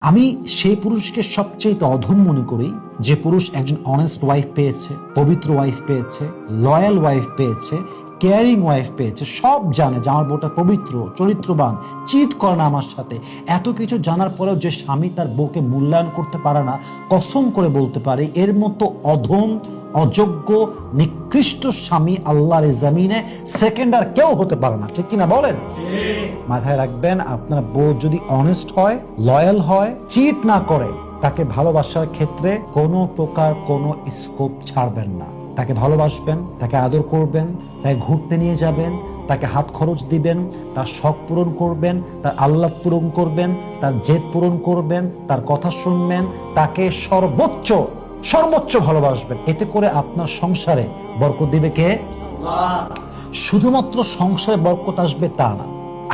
আমি সেই পুরুষকে সবচেয়ে অধম মনে করি যে পুরুষ একজন অনেস্ট ওয়াইফ পেয়েছে, পবিত্র ওয়াইফ পেয়েছে, লয়াল ওয়াইফ পেয়েছে, কেয়ারিং ওয়াইফ পেয়েছে, সব জানে যে আমার বউটা পবিত্র, চরিত্রবান, চিট করে না আমার সাথে। এত কিছু জানার পরেও যে স্বামী তার বউকে মূল্যায়ন করতে পারে না, কসম করে বলতে পারে এর মতো অধম, অযোগ্য, নিকৃষ্ট স্বামী আল্লাহর জমিনে সেকেন্ড আর কেউ হতে পারে না। ঠিক কিনা বলেন? মাথায় রাখবেন, আপনার বউ যদি অনেস্ট হয়, লয়াল হয়, চিট না করে, তাকে ভালোবাসার ক্ষেত্রে কোনো প্রকার কোনো স্কোপ ছাড়বেন না। তাকে ভালোবাসবেন, তাকে আদর করবেন, তাকে ঘুরতে নিয়ে যাবেন, তাকে হাত খরচ দিবেন, তার শখ পূরণ করবেন, তার আহ্লাদ পূরণ করবেন, তার জেদ পূরণ করবেন, তার কথা শুনবেন, তাকে সর্বোচ্চ সর্বোচ্চ ভালোবাসবেন। এতে করে আপনার সংসারে বরকত দিবে কে? আল্লাহ। শুধুমাত্র সংসারে বরকত আসবে তা না,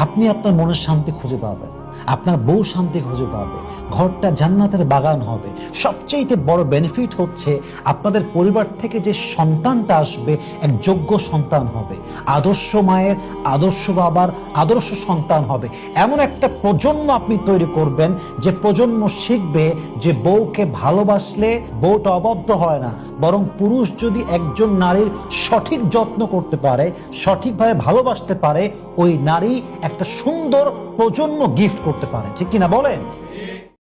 আপনি আপনার মনের শান্তি খুঁজে পাবেন, আপনার বউ শান্তি খুঁজে পাবে, ঘরটা জান্নাতের বাগান হবে। সবচেয়ে বড় বেনিফিট হচ্ছে আপনাদের পরিবার থেকে যে সন্তানটা আসবে এক যোগ্য সন্তান হবে, আদর্শ মায়ের, আদর্শ বাবার আদর্শ সন্তান হবে। এমন একটা প্রজন্ম আপনি তৈরি করবেন যে প্রজন্ম শিখবে যে বউকে ভালোবাসলে বউটা অবদ্ধ হয় না, বরং পুরুষ যদি একজন নারীর সঠিক যত্ন করতে পারে, সঠিকভাবে ভালোবাসতে পারে, ওই নারী একটা সুন্দর প্রজন্ম গিফট করতে পারে। ঠিক কিনা বলেন?